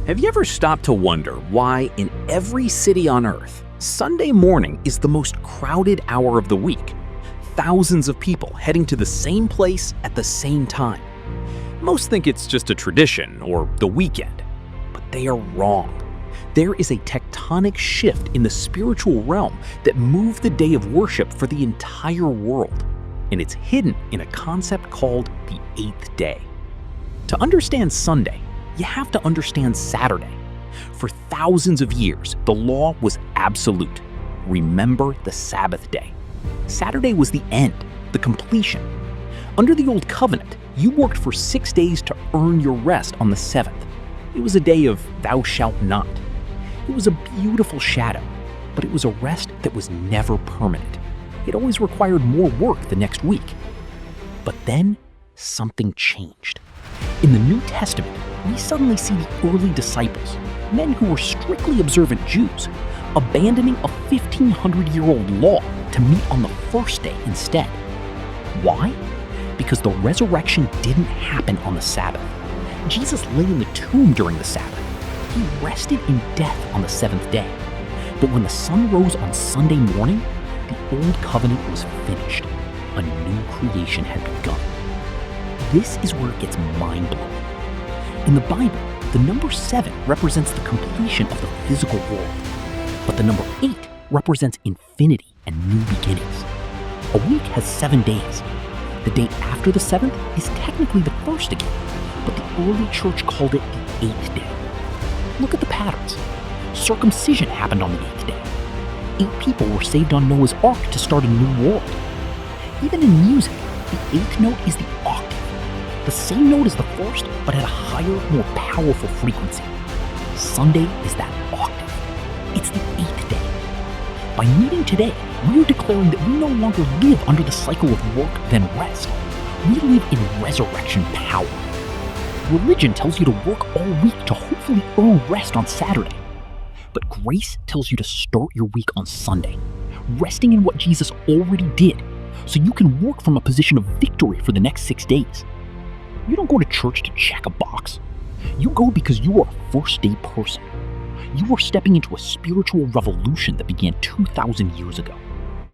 Have you ever stopped to wonder why, in every city on Earth, Sunday morning is the most crowded hour of the week? Thousands of people heading to the same place at the same time. Most think it's just a tradition or the weekend, but they are wrong. There is a tectonic shift in the spiritual realm that moved the day of worship for the entire world, and it's hidden in a concept called the eighth day. To understand Sunday, you have to understand Saturday. For thousands of years, the law was absolute. Remember the Sabbath day. Saturday was the end, the completion. Under the Old Covenant, you worked for 6 days to earn your rest on the seventh. It was a day of thou shalt not. It was a beautiful shadow, but it was a rest that was never permanent. It always required more work the next week. But then, something changed. In the New Testament, we suddenly see the early disciples, men who were strictly observant Jews, abandoning a 1,500-year-old law to meet on the first day instead. Why? Because the resurrection didn't happen on the Sabbath. Jesus lay in the tomb during the Sabbath. He rested in death on the seventh day. But when the sun rose on Sunday morning, the old covenant was finished. A new creation had begun. This is where it gets mind-blowing. In the Bible, the number 7 represents the completion of the physical world, but the number 8 represents infinity and new beginnings. A week has 7 days. The day after the 7th is technically the first again, but the early church called it the 8th day. Look at the patterns. Circumcision happened on the 8th day. 8 people were saved on Noah's Ark to start a new world. Even in music, the 8th note is the octave. The same note as the first, but at a higher, more powerful frequency. Sunday is that octave. It's the 8th day. By meeting today, we are declaring that we no longer live under the cycle of work then rest. We live in resurrection power. Religion tells you to work all week to hopefully earn rest on Saturday. But grace tells you to start your week on Sunday, resting in what Jesus already did, so you can work from a position of victory for the next 6 days. You don't go to church to check a box. You go because you are a first-day person. You are stepping into a spiritual revolution that began 2,000 years ago.